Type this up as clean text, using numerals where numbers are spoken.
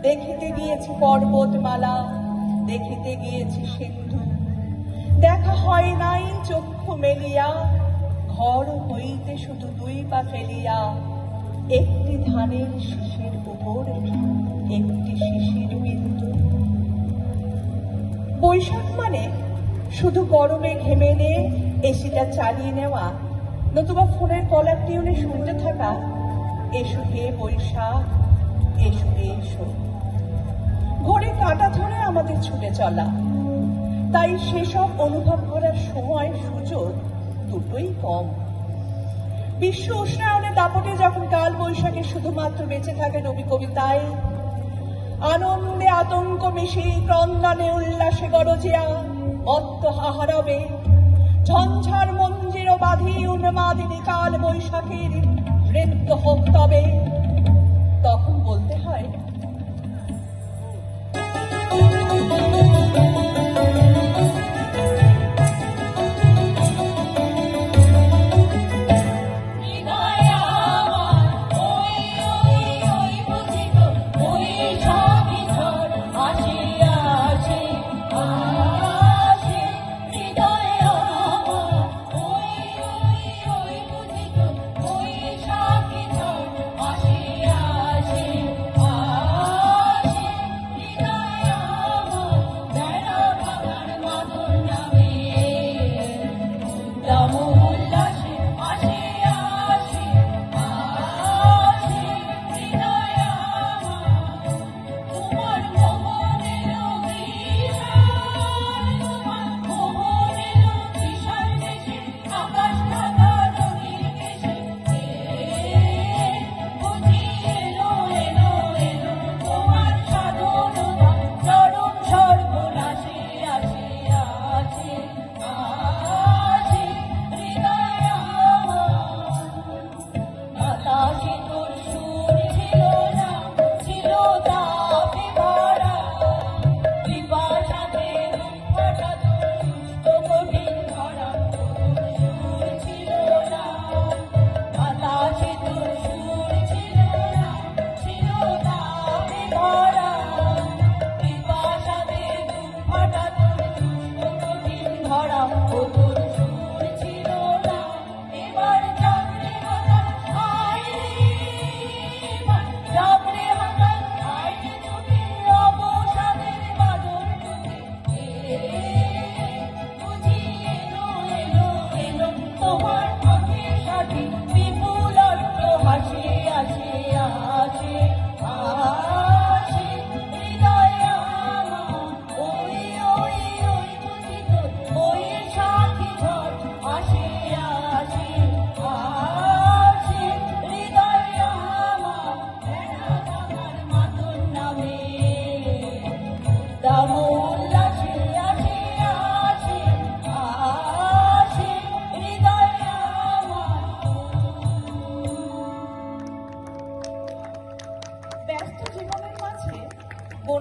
দেখিতে গিয়েছি পর্বতমালা, দেখিতে গিয়েছি সিন্ধু, দেখা হয় নাই চক্ষু মেলিয়া, ঘর হইতে শুধু দুই পা ফেলিয়া একটি ধানের শীষের উপর একটি শিশির বিন্দু। বৈশাখ মানে শুধু গরমে ঘেমে নিয়ে এসিটা চালিয়ে নেওয়া, নতুবা ফোনের কলার টিউনে শুনতে থাকা এসো হে বৈশাখ, এসো এসো। ঘরে কাঁটা ধরে আমাদের ছুটে চলা, তাই সেসব অনুভব করার সময় সুযোগ দুটোই কম। বিশ্ব উষ্ণায়নের দাপটে যখন কাল বৈশাখে শুধুমাত্র বেঁচে থাকে রবি কবিতায়, আনন্দে আতঙ্ক মিশি ক্রন্দনে উল্লাসে গরজিয়া মত্ত হাহারবে, ঝঞ্ঝার মঞ্জির বাঁধি উন্মাদিনী কাল বৈশাখীর নৃত্য হোক তবে।